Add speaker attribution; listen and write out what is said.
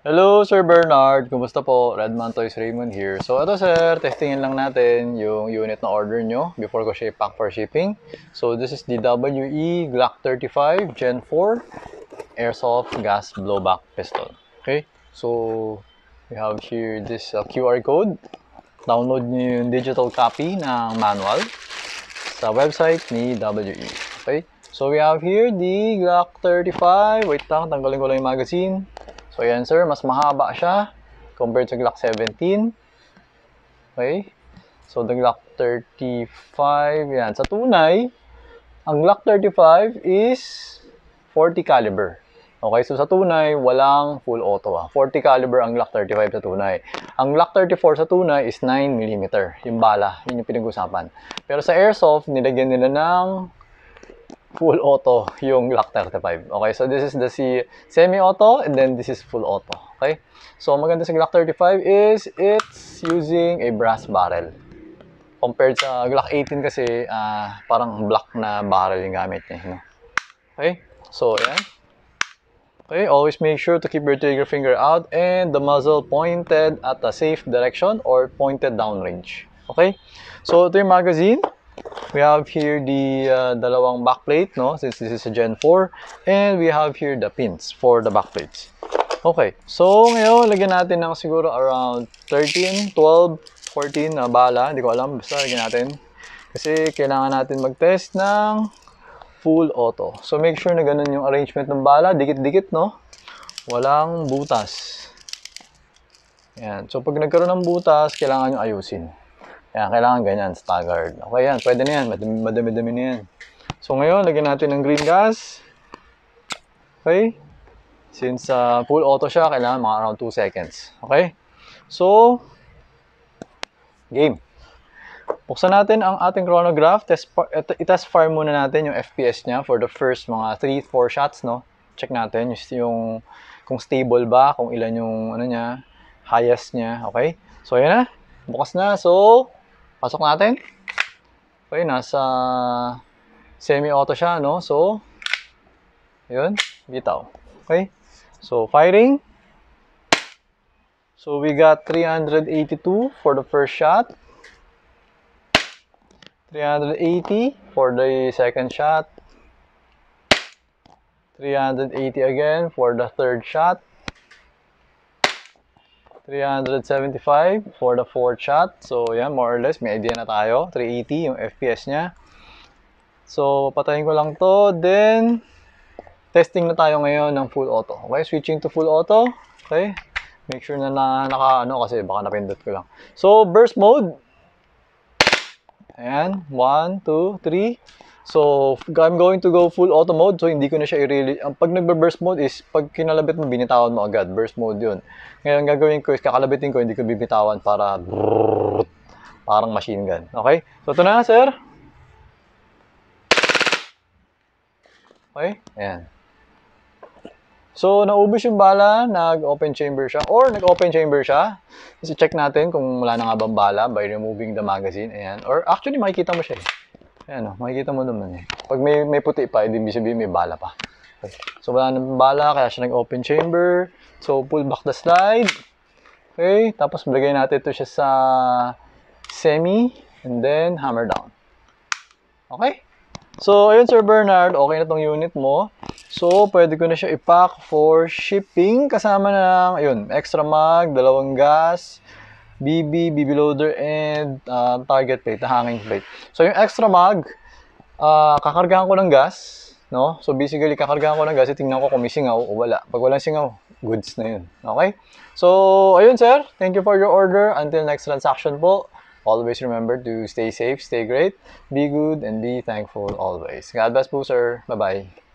Speaker 1: Hello, Sir Bernard. Kumusta po? Redman Toys Raymond here. So, ito sir, testingin lang natin yung unit na order nyo before ko siya i-pack for shipping. So, this is the WE Glock 35 Gen 4 Airsoft Gas Blowback Pistol. Okay? So, we have here this QR code. Download nyo yung digital copy ng manual sa website ni WE. Okay? So, we have here the Glock 35. Wait lang, tanggalin ko lang yung magazine. So, yan sir, mas mahaba siya compared sa Glock 17. Okay? So, the Glock 35, yan. Sa tunay, ang Glock 35 is 40 caliber. Okay? So, sa tunay, walang full auto. 40 caliber ang Glock 35 sa tunay. Ang Glock 34 sa tunay is 9mm. Yung bala, yun yung pinag-usapan. Pero sa airsoft, nilagyan nila ng full auto yung Glock 35. Okay, so this is the semi-auto and then this is full auto. Okay, so maganda sa Glock 35 is it's using a brass barrel. Compared sa Glock 18 kasi parang black na barrel yung gamit niya. You know? Okay, so yan. Okay, always make sure to keep your trigger finger out and the muzzle pointed at a safe direction or pointed downrange. Okay, so ito yung magazine. We have here the dalawang backplate, no? Since this is a Gen 4. And we have here the pins for the backplates. Okay, so ngayon, lagyan natin ng siguro around 13, 12, 14 na bala. Hindi ko alam, basta lagyan natin. Kasi kailangan natin mag-test ng full auto. So make sure na ganun yung arrangement ng bala. Dikit-dikit, no? Walang butas. Yan. So pag nagkaroon ng butas, kailangan nyo ayusin. Yan, kailangan ganyan, staggered. Okay yan, pwede na yan, madami-dami na yan. So ngayon, lagyan natin ng green gas. Okay? Since full auto siya, kailangan mga around 2 seconds. Okay? So, game. Buksan natin ang ating chronograph. I-test fire muna natin yung FPS niya for the first mga 3-4 shots, no? Check natin yung kung stable ba, kung ilan yung ano niya, highest niya. Okay? So, yan na. Bukas na. So, pasok natin. Okay, nasa semi-auto siya, no? So, yun, bitaw. Okay, so firing. So, we got 382 for the first shot. 380 for the second shot. 380 again for the third shot. 375 for the fourth shot. So, yan, more or less, may idea na tayo. 380 yung FPS niya. So, patayin ko lang to. Then, testing na tayo ngayon ng full auto. Okay, switching to full auto. Okay, make sure na naka-ano kasi baka napindot ko lang. So, burst mode. Ayan, 1, 2, 3. So, I'm going to go full auto mode. So, hindi ko na siya i-release. Pag nagbe-burst mode is, pag kinalabit mo, binitawan mo agad. Burst mode yun. Ngayon, gagawin ko is, kakalabitin ko, hindi ko bibitawan para parang machine gun. Okay? So, ito na, sir. Okay? Ayan. So, naubos yung bala, nag-open chamber siya, or nag-open chamber siya. Kasi check natin kung wala na nga bang bala by removing the magazine. Ayan. Or actually, makikita mo siya eh. Ayan o, makikita mo naman eh. Pag may puti pa, hindi sabihin may bala pa. Okay. So, wala nang bala, kaya siya nag-open chamber. So, pull back the slide. Okay, tapos lagay natin ito siya sa semi, and then hammer down. Okay? So, ayun Sir Bernard, okay na tong unit mo. So, pwede ko na siya i-pack for shipping. Kasama ng, ayun, extra mag, dalawang gas, BB loader, and target plate, hanging plate. So, yung extra mag, kakargahan ko ng gas, no? So, basically, kakargahan ko ng gas, tingnan ko kung may singaw o wala. Pag walang singaw, goods na yun. Okay? So, ayun sir, thank you for your order. Until next transaction po, always remember to stay safe, stay great, be good, and be thankful always. God bless po sir. Bye-bye.